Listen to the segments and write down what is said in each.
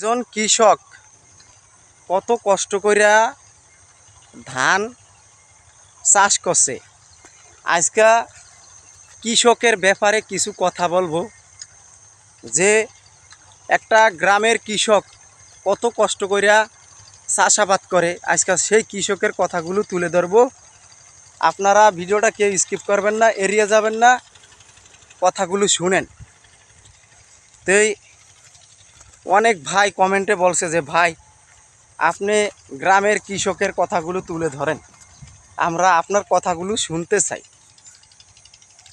একজন কৃষক কত কষ্ট কইরা ধান চাষ করছে। আজকে কৃষকের ব্যাপারে কিছু কথা বলবো, যে একটা গ্রামের কৃষক কত কষ্ট কইরা চাষাবাদ করে। আজকে সেই কৃষকের কথাগুলো তুলে ধরবো। আপনারা ভিডিওটা কেউ স্কিপ করবেন না, এড়িয়ে যাবেন না, কথাগুলো শুনেন। তো অনেক ভাই কমেন্টে বলছে যে ভাই আপনি গ্রামের কৃষকের কথাগুলো তুলে ধরেন, আমরা আপনার কথাগুলো শুনতে চাই।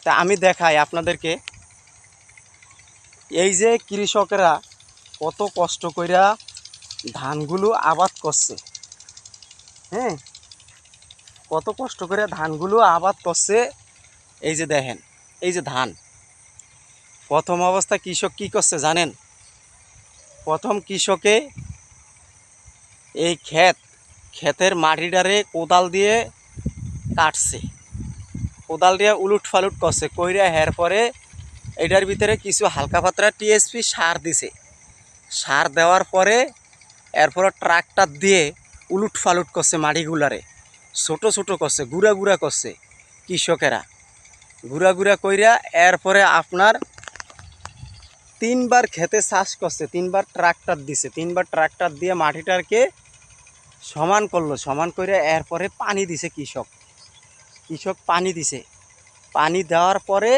তা আমি দেখাই আপনাদেরকে, এই যে কৃষকরা কত কষ্ট কইরা ধানগুলো আবাদ করছে। হ্যাঁ, কত কষ্ট করে ধানগুলো আবাদ করছে। এই যে দেখেন, এই যে ধান, প্রথম অবস্থা কৃষক কি করছে জানেন? প্রথম কৃষকে এই ক্ষেতের মাটিটারে কোদাল দিয়ে কাটছে, কোদাল দিয়ে উলুট ফালুট করছে, কইরা হের পরে এটার ভিতরে কিছু হালকা পাতলা টিএসপি সার দিছে। সার দেওয়ার পরে এরপরে ট্রাক্টর দিয়ে উলুট ফালুট করছে, মাটিগুলারে ছোট ছোট করছে, গুঁড়া গুঁড়া করছে কৃষকেরা, গুঁড়া গুঁড়া কইরা এরপরে আপনার তিনবার খেতে চাষ করছে, তিনবার ট্রাক্টর দিছে, তিনবার ট্রাক্টর দিয়ে মাটিটাকে সমান করলো, সমান করে এরপরে পানি দিছে কৃষক পানি দিছে। পানি দেওয়ার পরে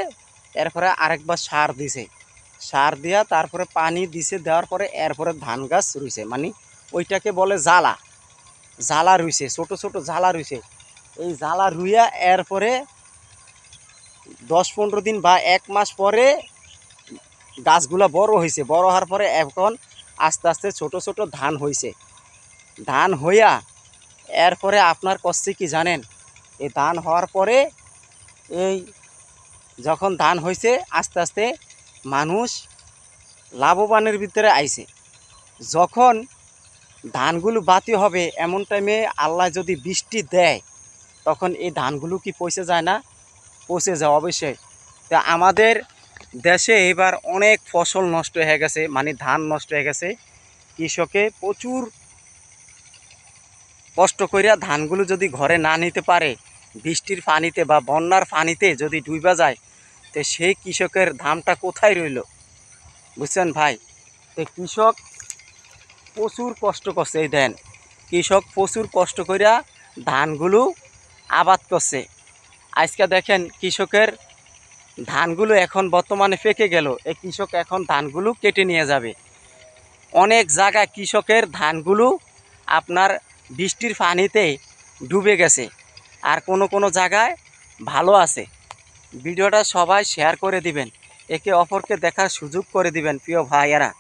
এরপরে আরেকবার সার দিছে, সার দিয়া তারপরে পানি দিছে, দেওয়ার পরে এরপরে ধান গাছ রুইছে, মানে ওইটাকে বলে জ্বালা, জ্বালা রুইছে, ছোট ছোট জ্বালা রুইছে। এই জ্বালা রুইয়া এরপরে 10-15 দিন বা 1 মাস পরে গাছগুলা বড় হয়েছে, বড় হওয়ার পরে এখন আস্তে আস্তে ছোট ছোট ধান হয়েছে। ধান হইয়া এরপরে আপনার করছে কি জানেন? এই ধান হওয়ার পরে এই যখন ধান হয়েছে আস্তে আস্তে মানুষ লাভবানের ভিতরে আইছে। যখন ধানগুলো বাতি হবে এমন টাইমে আল্লাহ যদি বৃষ্টি দেয়, তখন এই ধানগুলো কি পচে যায় না? পচে যায় অবশ্যই। তা আমাদের দেশে এবার অনেক ফসল নষ্ট হয়ে গেছে, মানে ধান নষ্ট হয়ে গেছে। কৃষকে প্রচুর কষ্ট করিয়া ধানগুলো যদি ঘরে না নিতে পারে, বৃষ্টির পানিতে বা বন্যার পানিতে যদি ডুইবা যায়, তো সেই কৃষকের ধানটা কোথায় রইল? বুঝছেন ভাই? তো কৃষক প্রচুর কষ্ট করছে। এই দেন, কৃষক প্রচুর কষ্ট করিয়া ধানগুলো আবাদ করছে। আজকে দেখেন কৃষকের ধানগুলো এখন বর্তমানে পেকে গেল, এই কৃষক এখন ধানগুলো কেটে নিয়ে যাবে। অনেক জায়গায় কৃষকের ধানগুলো আপনার বৃষ্টির পানিতে ডুবে গেছে, আর কোনো কোনো জায়গায় ভালো আছে। ভিডিওটা সবাই শেয়ার করে দিবেন, একে অপরকে দেখার সুযোগ করে দিবেন প্রিয় ভাইয়েরা।